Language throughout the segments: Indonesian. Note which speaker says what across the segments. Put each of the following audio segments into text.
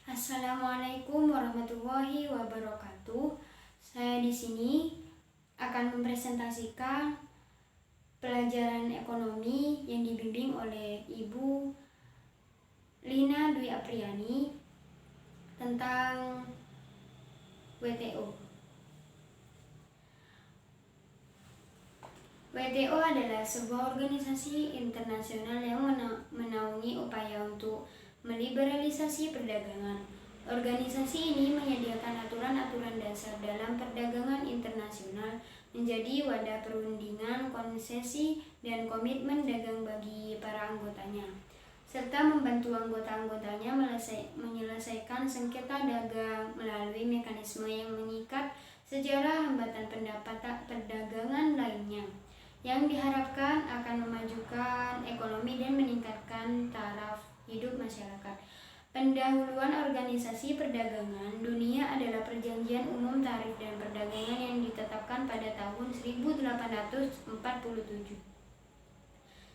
Speaker 1: Assalamualaikum warahmatullahi wabarakatuh. Saya di sini akan mempresentasikan pelajaran ekonomi yang dibimbing oleh Ibu Lina Dwi Apriani tentang WTO. WTO adalah sebuah organisasi internasional yang menaungi upaya untuk meliberalisasi perdagangan. Organisasi ini menyediakan aturan-aturan dasar dalam perdagangan internasional, menjadi wadah perundingan, konsesi, dan komitmen dagang bagi para anggotanya, serta membantu anggota-anggotanya menyelesaikan sengketa dagang melalui mekanisme yang mengikat sejarah hambatan perdagangan lainnya, yang diharapkan akan memajukan ekonomi dan meningkatkan taraf hidup masyarakat. Pendahuluan organisasi perdagangan dunia adalah Perjanjian Umum Tarif dan Perdagangan yang ditetapkan pada tahun 1847.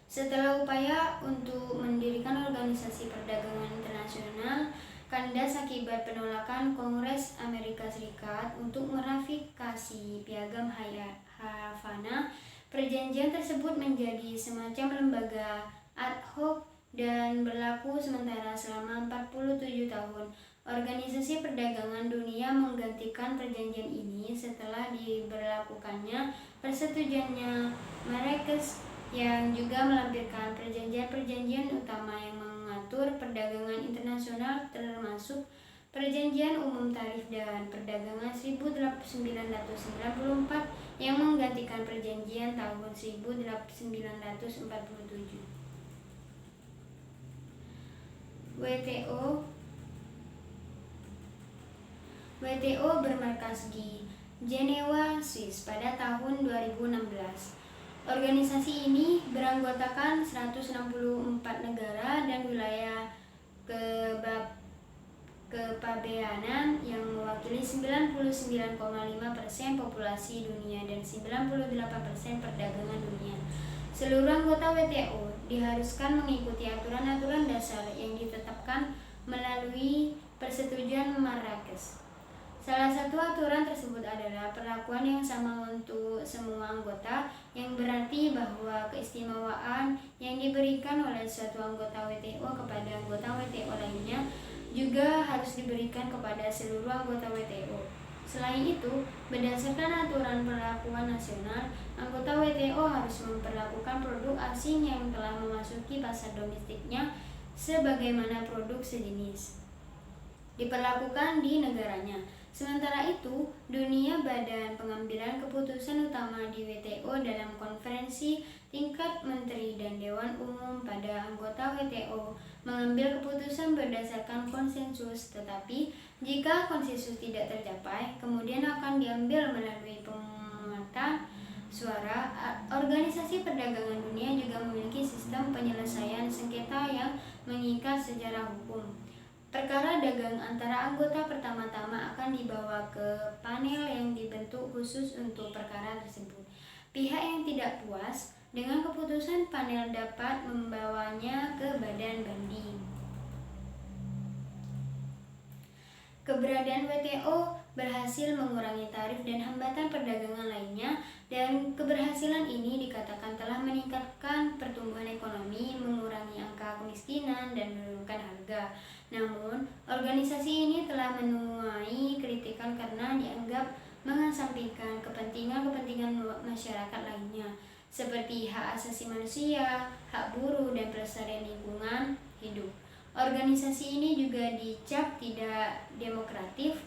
Speaker 1: Setelah upaya untuk mendirikan organisasi perdagangan internasional kandas akibat penolakan Kongres Amerika Serikat untuk meratifikasi Piagam Havana, perjanjian tersebut menjadi semacam lembaga ad hoc dan berlaku sementara selama 47 tahun. Organisasi Perdagangan Dunia menggantikan perjanjian ini setelah diberlakukannya persetujuannya Marrakesh, yang juga melampirkan perjanjian-perjanjian utama yang mengatur perdagangan internasional, termasuk Perjanjian Umum Tarif dan Perdagangan 1994 yang menggantikan perjanjian tahun 1947. WTO bermarkas di Jenewa, Swiss pada tahun 2016. Organisasi ini beranggotakan 164 negara dan wilayah kepabeanan yang mewakili 99,5% populasi dunia dan 98% perdagangan dunia. Seluruh anggota WTO diharuskan mengikuti aturan-aturan dasar yang ditetapkan melalui persetujuan Marrakesh. Salah satu aturan tersebut adalah perlakuan yang sama untuk semua anggota, yang berarti bahwa keistimewaan yang diberikan oleh suatu anggota WTO kepada anggota WTO lainnya juga harus diberikan kepada seluruh anggota WTO. Selain itu, berdasarkan aturan perlakuan nasional, anggota WTO harus memperlakukan produk asing yang telah memasuki pasar domestiknya sebagaimana produk sejenis diperlakukan di negaranya. Sementara itu, dunia badan pengambilan keputusan utama di WTO dalam konferensi tingkat menteri dan Dewan Umum pada anggota WTO mengambil keputusan berdasarkan konsensus, tetapi jika konsensus tidak tercapai, kemudian akan diambil melalui pemungutan suara. Organisasi Perdagangan Dunia juga memiliki sistem penyelesaian sengketa yang mengikat secara hukum. Perkara dagang antara anggota pertama-tama akan dibawa ke panel yang dibentuk khusus untuk perkara tersebut. Pihak yang tidak puas dengan keputusan panel dapat membawanya ke badan banding. Keberadaan WTO berhasil mengurangi tarif dan hambatan perdagangan lainnya, dan keberhasilan ini dikatakan telah meningkatkan pertumbuhan ekonomi, mengurangi angka kemiskinan, dan menurunkan harga. Namun, organisasi ini telah menuai kritikan karena dianggap mengesampingkan kepentingan masyarakat lainnya, seperti hak asasi manusia, hak buruh, dan pelestarian lingkungan hidup. Organisasi ini juga dicap tidak demokratif,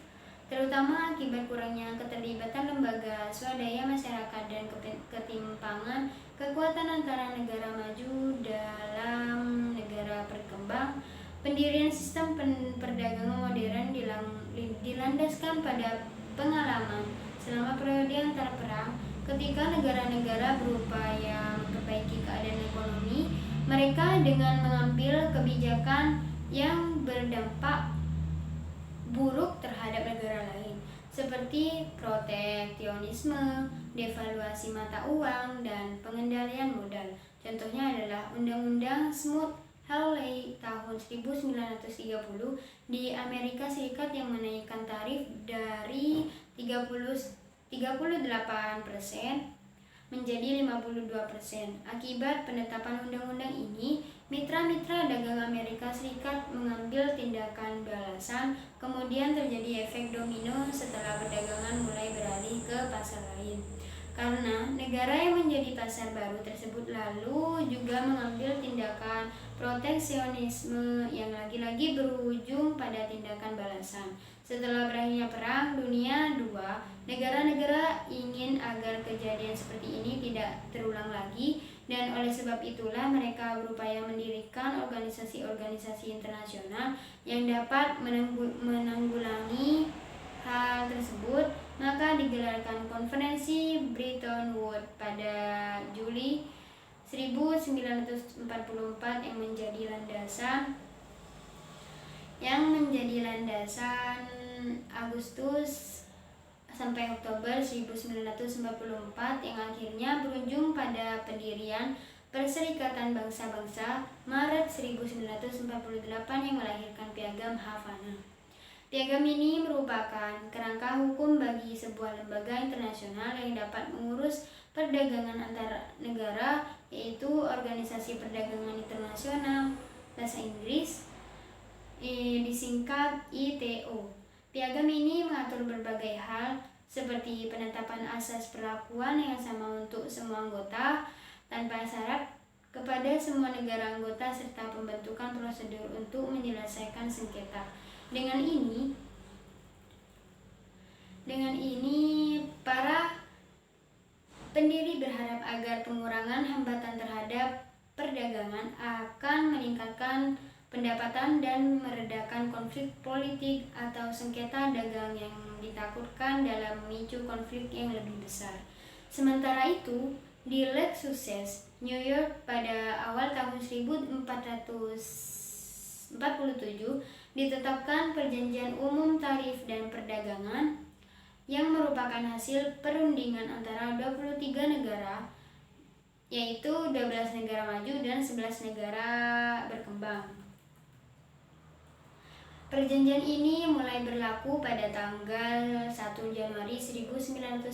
Speaker 1: terutama akibat kurangnya keterlibatan lembaga swadaya masyarakat dan ketimpangan kekuatan antara negara maju dalam negara berkembang. Pendirian sistem perdagangan modern dilandaskan pada pengalaman selama periode antara perang. Ketika negara-negara berupaya memperbaiki keadaan ekonomi mereka dengan mengambil kebijakan yang berdampak buruk terhadap negara lain, seperti proteksionisme, devaluasi mata uang, dan pengendalian modal. Contohnya adalah Undang-Undang Hawley tahun 1930 di Amerika Serikat yang menaikkan tarif dari 38% menjadi 52%. Akibat penetapan undang-undang ini, mitra-mitra dagang Amerika Serikat mengambil tindakan balasan, kemudian terjadi efek domino setelah perdagangan mulai beralih ke pasar lain. Karena negara yang menjadi pasar baru tersebut lalu juga mengambil tindakan proteksionisme yang lagi-lagi berujung pada tindakan balasan. Setelah berakhirnya Perang Dunia II, negara-negara ingin agar kejadian seperti ini tidak terulang lagi, dan oleh sebab itulah mereka berupaya mendirikan organisasi-organisasi internasional yang dapat menanggulangi hal tersebut. Maka digelarkan konferensi Bretton Woods pada Juli 1944 yang menjadi landasan Agustus sampai Oktober 1944 yang akhirnya berujung pada pendirian Perserikatan Bangsa-Bangsa Maret 1948 yang melahirkan Piagam Havana. Piagam ini merupakan kerangka hukum bagi sebuah lembaga internasional yang dapat mengurus perdagangan antar negara, yaitu Organisasi Perdagangan Internasional, bahasa Inggris, disingkat ITO. Piagam ini mengatur berbagai hal seperti penetapan asas perlakuan yang sama untuk semua anggota tanpa syarat kepada semua negara anggota serta pembentukan prosedur untuk menyelesaikan sengketa. Dengan ini para pendiri berharap agar pengurangan hambatan terhadap perdagangan akan meningkatkan pendapatan dan meredakan konflik politik atau sengketa dagang yang ditakutkan dalam memicu konflik yang lebih besar. Sementara itu, di Lake Success, New York pada awal tahun 1447 ditetapkan Perjanjian Umum Tarif dan Perdagangan yang merupakan hasil perundingan antara 23 negara, yaitu 12 negara maju dan 11 negara berkembang. Perjanjian ini mulai berlaku pada tanggal 1 Januari 1948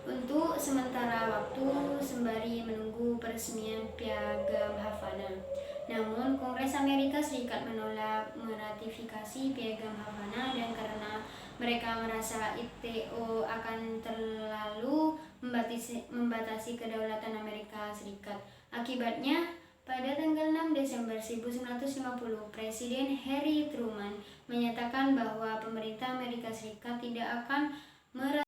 Speaker 1: untuk sementara waktu sembari menunggu peresmian Piagam Havana. Namun, Kongres Amerika Serikat menolak meratifikasi Piagam Havana dan karena mereka merasa ITO akan terlalu membatasi kedaulatan Amerika Serikat. Akibatnya, pada tanggal 6 Desember 1950, Presiden Harry Truman menyatakan bahwa pemerintah Amerika Serikat tidak akan